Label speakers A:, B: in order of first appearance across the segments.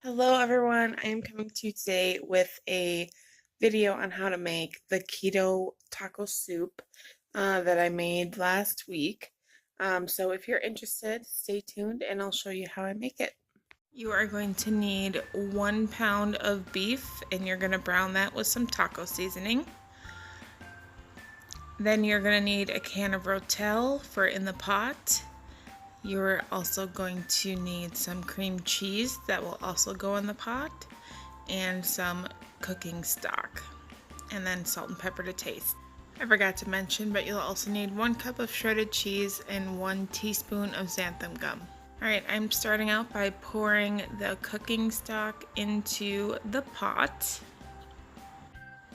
A: Hello everyone, I am coming to you today with a video on how to make the keto taco soup that I made last week. So if you're interested, stay tuned and I'll show you how I make it. You are going to need 1 pound of beef and you're going to brown that with some taco seasoning. Then you're going to need a can of Rotel for in the pot. You're also going to need some cream cheese that will also go in the pot, and some cooking stock, and then salt and pepper to taste. I forgot to mention, but you'll also need 1 cup of shredded cheese and 1 teaspoon of xanthan gum. Alright, I'm starting out by pouring the cooking stock into the pot.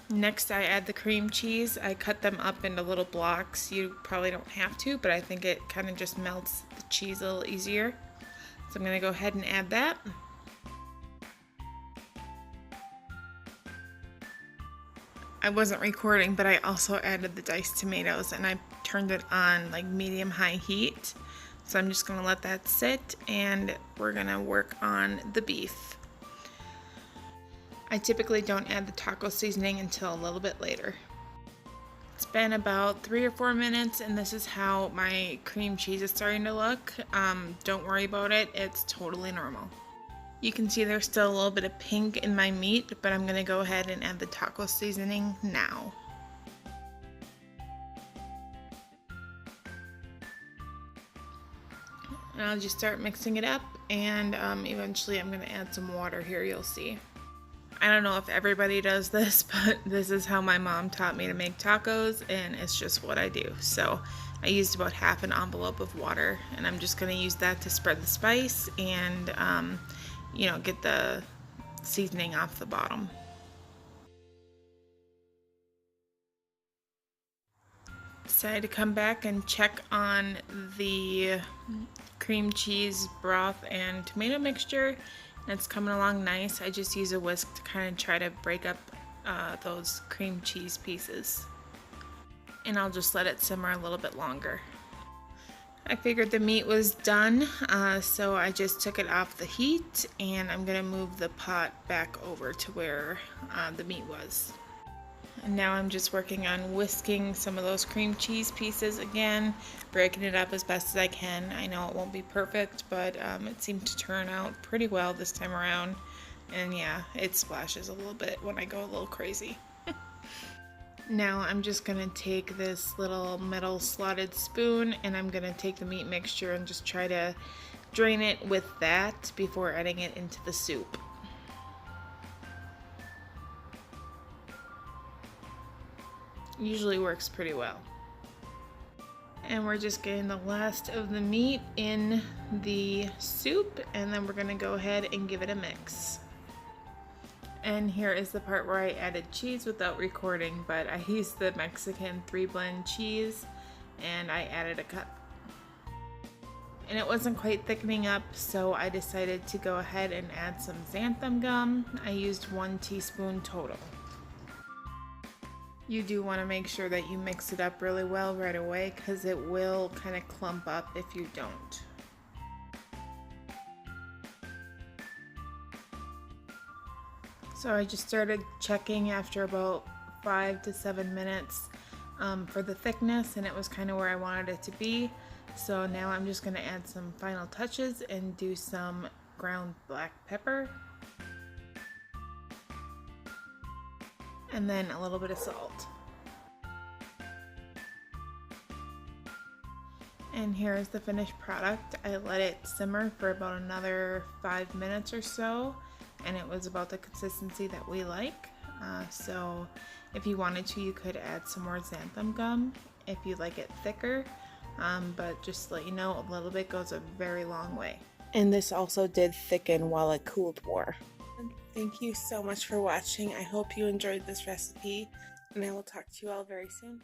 A: Next, I add the cream cheese. I cut them up into little blocks. You probably don't have to, but I think it kind of just melts the cheese a little easier. So I'm going to go ahead and add that. I wasn't recording, but I also added the diced tomatoes and I turned it on like medium-high heat. So I'm just going to let that sit and we're going to work on the beef. I typically don't add the taco seasoning until a little bit later. It's been about 3 or 4 minutes and this is how my cream cheese is starting to look. Don't worry about it, it's totally normal. You can see there's still a little bit of pink in my meat, but I'm going to go ahead and add the taco seasoning now. And I'll just start mixing it up and eventually I'm going to add some water here, you'll see. I don't know if everybody does this, but this is how my mom taught me to make tacos, and it's just what I do. So I used about half an envelope of water, and I'm just going to use that to spread the spice and, get the seasoning off the bottom. Decided to come back and check on the cream cheese broth and tomato mixture. It's coming along nice. I just use a whisk to kind of try to break up those cream cheese pieces. And I'll just let it simmer a little bit longer. I figured the meat was done, so I just took it off the heat and I'm going to move the pot back over to where the meat was. And now I'm just working on whisking some of those cream cheese pieces again, breaking it up as best as I can. I know it won't be perfect, but it seemed to turn out pretty well this time around. And yeah, it splashes a little bit when I go a little crazy. Now I'm just going to take this little metal slotted spoon and I'm going to take the meat mixture and just try to drain it with that before adding it into the soup. Usually works pretty well. And we're just getting the last of the meat in the soup, and then we're going to go ahead and give it a mix. And here is the part where I added cheese without recording, but I used the Mexican 3-blend cheese and I added a cup. And it wasn't quite thickening up, so I decided to go ahead and add some xanthan gum. I used 1 teaspoon total. You do want to make sure that you mix it up really well right away because it will kind of clump up if you don't. So I just started checking after about 5 to 7 minutes for the thickness, and it was kind of where I wanted it to be. So now I'm just going to add some final touches and do some ground black pepper. And then a little bit of salt. And here is the finished product. I let it simmer for about another 5 minutes or so, and it was about the consistency that we like. So if you wanted to, you could add some more xanthan gum if you like it thicker, but just to let you know, a little bit goes a very long way. And this also did thicken while it cooled more. Thank you so much for watching. I hope you enjoyed this recipe, and I will talk to you all very soon.